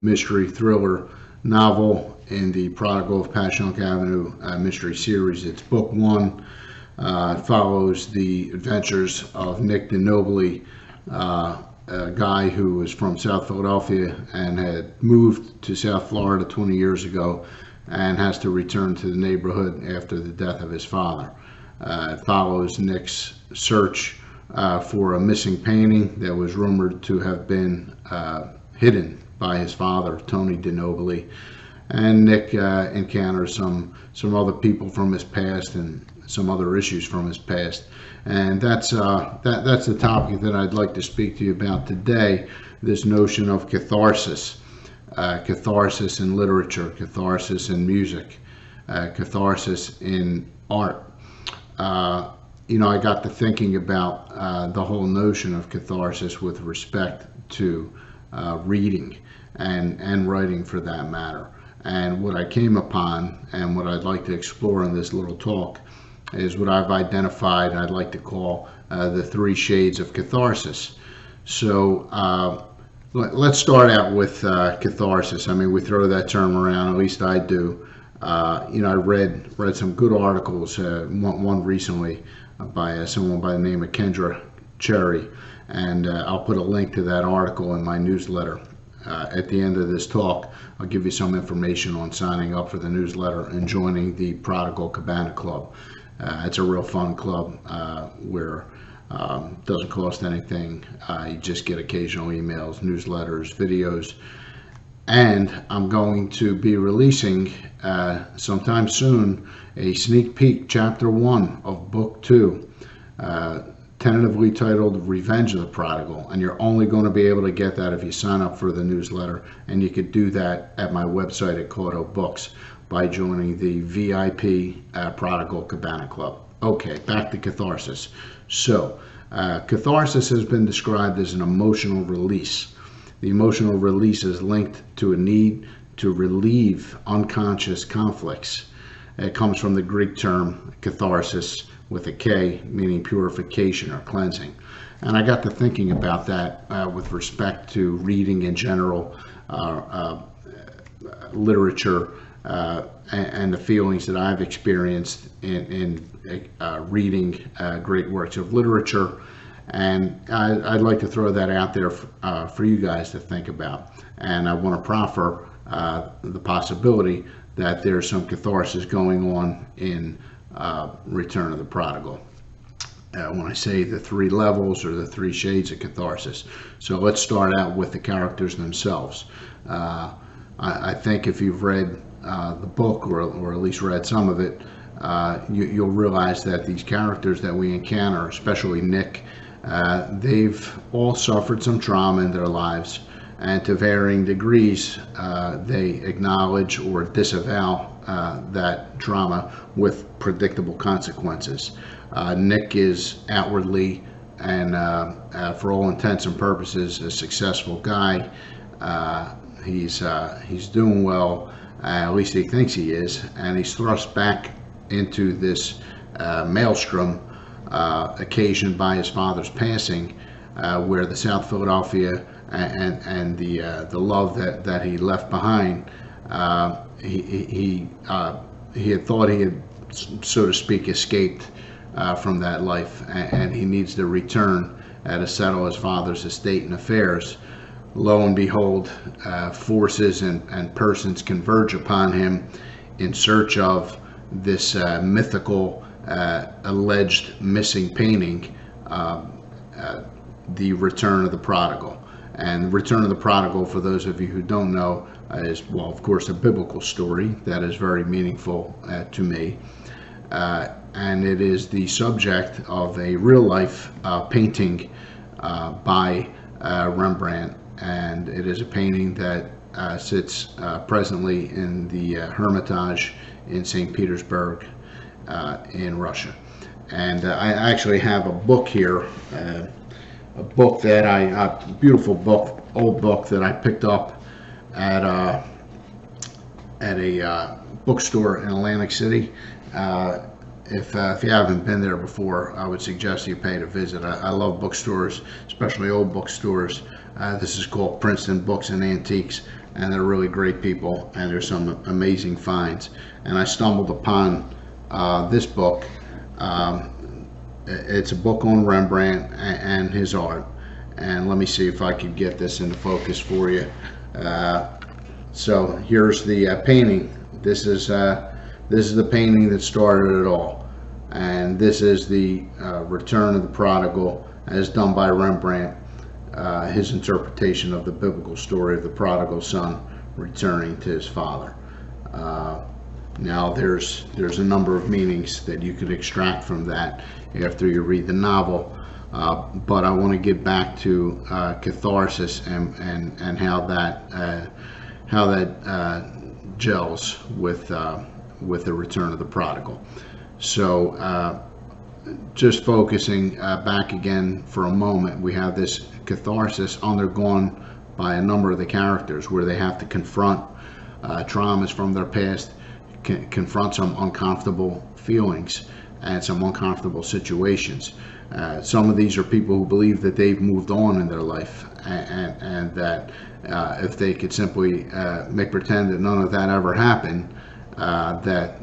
mystery thriller novel in the Prodigal of Passyunk Avenue mystery series. It's book one. It follows the adventures of Nick DeNobly, a guy who was from South Philadelphia and had moved to South Florida 20 years ago and has to return to the neighborhood after the death of his father. It follows Nick's search for a missing painting that was rumored to have been hidden by his father, Tony DeNobly. And Nick encounters some other people from his past and some other issues from his past. And that's the topic that I'd like to speak to you about today, this notion of catharsis. Catharsis in literature, catharsis in music, catharsis in art. I got to thinking about the whole notion of catharsis with respect to reading and writing, for that matter. And what I came upon and what I'd like to explore in this little talk is what I've identified I'd like to call the three shades of catharsis. So let's start out with catharsis. I mean, we throw that term around, at least I do. I read some good articles, one recently by someone by the name of Kendra Cherry, and I'll put a link to that article in my newsletter. At the end of this talk, I'll give you some information on signing up for the newsletter and joining the Prodigal Cabana Club. It's a real fun club where it doesn't cost anything. You just get occasional emails, newsletters, videos. And I'm going to be releasing sometime soon a sneak peek, chapter 1 of book 2, tentatively titled Revenge of the Prodigal. And you're only going to be able to get that if you sign up for the newsletter. And you could do that at my website at Cauto Books by joining the VIP Prodigal Cabana Club. Okay, back to catharsis. So, catharsis has been described as an emotional release. The emotional release is linked to a need to relieve unconscious conflicts. It comes from the Greek term catharsis with a K, meaning purification or cleansing. And I got to thinking about that with respect to reading in general, literature, and the feelings that I've experienced in reading great works of literature. And I'd like to throw that out there for you guys to think about. And I want to proffer the possibility that there's some catharsis going on in Return of the Prodigal. When I say the three levels or the three shades of catharsis. So let's start out with the characters themselves. I think if you've read the book, or at least read some of it, you'll realize that these characters that we encounter, especially Nick, they've all suffered some trauma in their lives, and to varying degrees they acknowledge or disavow that trauma with predictable consequences. Nick is outwardly and for all intents and purposes a successful guy. He's doing well, at least he thinks he is, and he's thrust back into this maelstrom occasioned by his father's passing, where the South Philadelphia and the love that he left behind, he had thought he had, so to speak, escaped from that life, and he needs to return to settle his father's estate and affairs. Lo and behold, forces and persons converge upon him in search of this mythical alleged missing painting, the Return of the Prodigal. And Return of the Prodigal, for those of you who don't know, is, well, of course, a biblical story that is very meaningful to me. And it is the subject of a real-life painting by Rembrandt. And it is a painting that sits presently in the Hermitage in St. Petersburg in Russia. And I actually have a book here, a book that a beautiful book, old book that I picked up at a bookstore in Atlantic City. If you haven't been there before, I would suggest you pay it a visit. I love bookstores, especially old bookstores. This is called Princeton Books and Antiques, and they're really great people, and there's some amazing finds. And I stumbled upon this book. It's a book on Rembrandt and his art, and let me see if I could get this into focus for you. So here's the painting. This is the painting that started it all, and this is the Return of the Prodigal as done by Rembrandt, his interpretation of the biblical story of the prodigal son returning to his father. Now there's a number of meanings that you could extract from that after you read the novel, but I want to get back to catharsis and how that gels with the return of the prodigal. So just focusing back again for a moment, we have this catharsis undergone by a number of the characters where they have to confront traumas from their past, confront some uncomfortable feelings and some uncomfortable situations. Some of these are people who believe that they've moved on in their life, and that if they could simply make pretend that none of that ever happened, that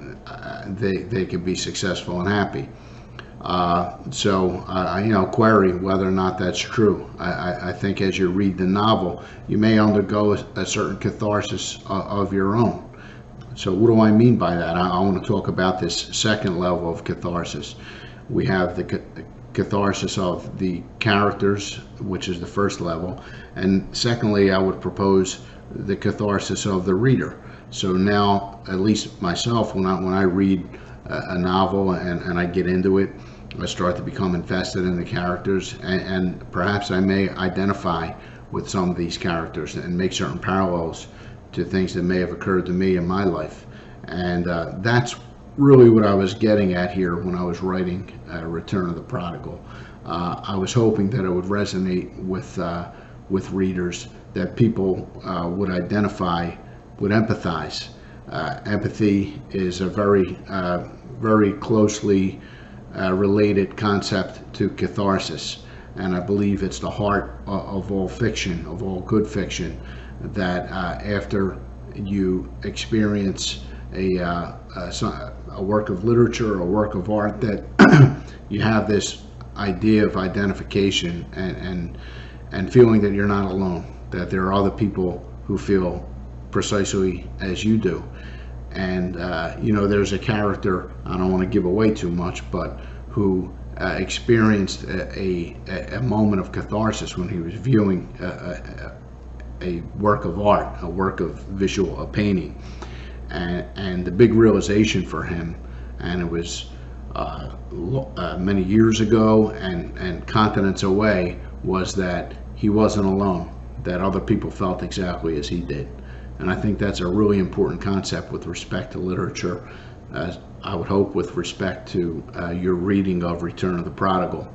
they could be successful and happy. So query whether or not that's true. I think as you read the novel, you may undergo a certain catharsis of your own. So what do I mean by that? I want to talk about this second level of catharsis. We have the catharsis of the characters, which is the first level, and secondly, I would propose the catharsis of the reader. So now, at least myself, when I read a novel and I get into it, I start to become invested in the characters, and perhaps I may identify with some of these characters and make certain parallels to things that may have occurred to me in my life. And that's really what I was getting at here when I was writing Return of the Prodigal. I was hoping that it would resonate with readers, that people would identify, would empathize. Empathy is a very closely related concept to catharsis, and I believe it's the heart of all fiction, of all good fiction, that after you experience a work of literature, a work of art, that you have this idea of identification and feeling that you're not alone, that there are other people who feel precisely as you do. And there's a character, I don't want to give away too much, but who experienced a moment of catharsis when he was viewing a work of art, a work of visual, a painting, and the big realization for him, and it was many years ago and continents away, was that he wasn't alone, that other people felt exactly as he did. And I think that's a really important concept with respect to literature, I would hope with respect to your reading of Return of the Prodigal.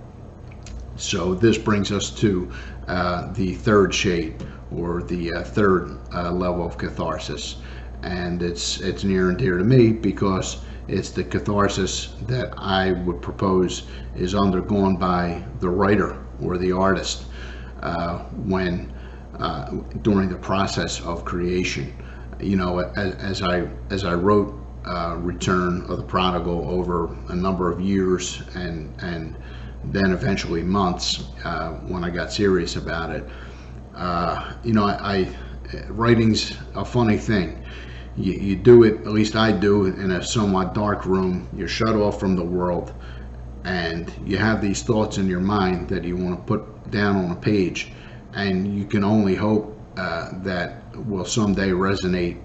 So this brings us to the third shade, or the third level of catharsis. And it's near and dear to me because it's the catharsis that I would propose is undergone by the writer or the artist when during the process of creation. As I wrote Return of the Prodigal over a number of years and then eventually months, when I got serious about it, writing's a funny thing. You do it, at least I do, in a somewhat dark room. You're shut off from the world, and you have these thoughts in your mind that you want to put down on a page, and you can only hope that will someday resonate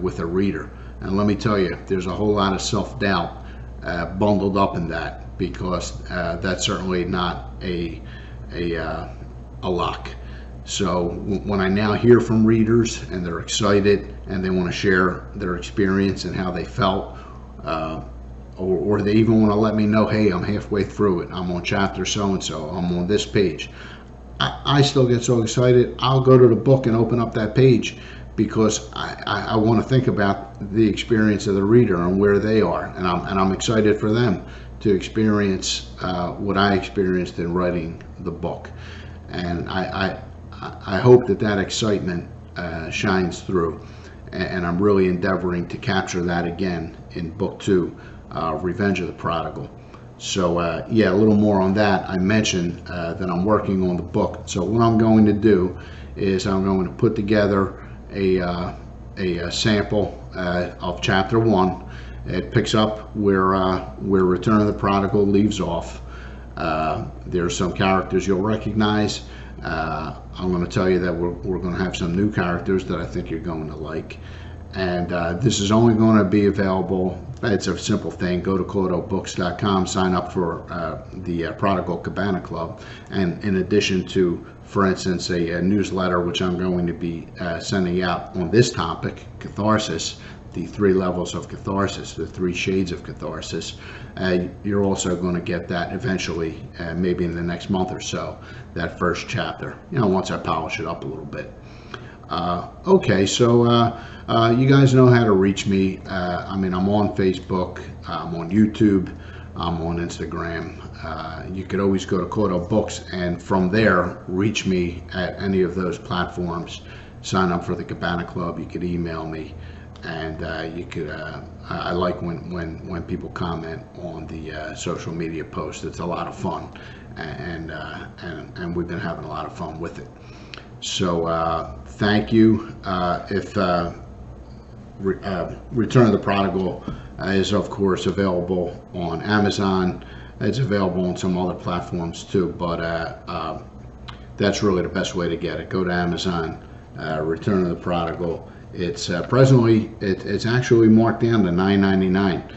with a reader. And let me tell you, there's a whole lot of self-doubt bundled up in that, because that's certainly not a lock. So when I now hear from readers and they're excited and they want to share their experience and how they felt, or they even want to let me know, hey, I'm halfway through it, I'm on chapter so-and-so, I'm on this page, I still get so excited. I'll go to the book and open up that page, because I want to think about the experience of the reader and where they are, and I'm excited for them to experience what I experienced in writing the book. And I hope that excitement shines through, and I'm really endeavoring to capture that again in book 2, Revenge of the Prodigal. So yeah, a little more on that. I mentioned that I'm working on the book. So what I'm going to do is I'm going to put together a sample of chapter 1. It picks up where Return of the Prodigal leaves off. There's some characters you'll recognize. I'm going to tell you that we're going to have some new characters that I think you're going to like. And this is only going to be available. It's a simple thing. Go to ClodoBooks.com, sign up for the Prodigal Cabana Club. And in addition to, for instance, a newsletter, which I'm going to be sending out on this topic, catharsis, the 3 levels of catharsis, the 3 shades of catharsis. You're also going to get that eventually, maybe in the next month or so, that first chapter, once I polish it up a little bit. Okay, so you guys know how to reach me. I mean, I'm on Facebook, I'm on YouTube, I'm on Instagram. You could always go to Clodo Books, and from there, reach me at any of those platforms. Sign up for the Cabana Club. You could email me. And you could, I like when people comment on the social media posts. It's a lot of fun, and we've been having a lot of fun with it. So thank you. If Return of the Prodigal is of course available on Amazon. It's available on some other platforms too, but that's really the best way to get it. Go to Amazon, Return of the Prodigal. It's presently it's actually marked down to $9.99.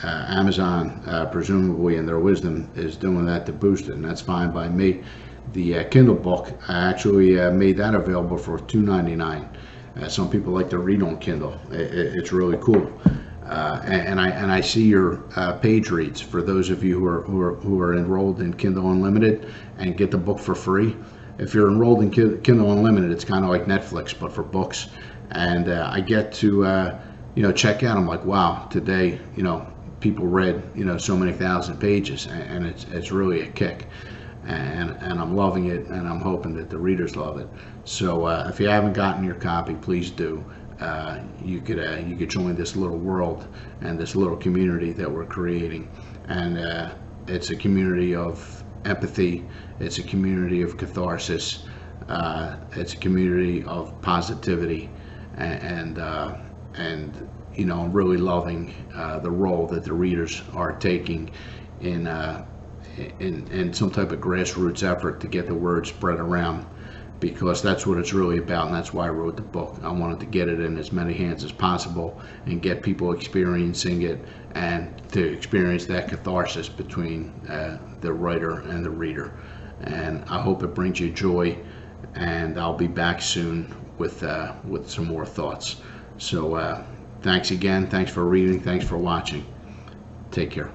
Amazon, presumably in their wisdom, is doing that to boost it, and that's fine by me. The Kindle book, I actually made that available for $2.99. Some people like to read on Kindle. It's really cool. And I see your page reads for those of you who are enrolled in Kindle Unlimited and get the book for free. If you're enrolled in Kindle Unlimited, it's kind of like Netflix, but for books. And I get to, check out. I'm like, wow, today, people read, so many thousand pages, and it's really a kick. And I'm loving it, and I'm hoping that the readers love it. So if you haven't gotten your copy, please do. You could join this little world and this little community that we're creating, and it's a community of empathy. It's a community of catharsis. It's a community of positivity, and I'm really loving the role that the readers are taking in some type of grassroots effort to get the word spread around, because that's what it's really about, and that's why I wrote the book. I wanted to get it in as many hands as possible and get people experiencing it, and to experience that catharsis between the writer and the reader. And I hope it brings you joy, and I'll be back soon with some more thoughts. So thanks again. Thanks for reading. Thanks for watching. Take care.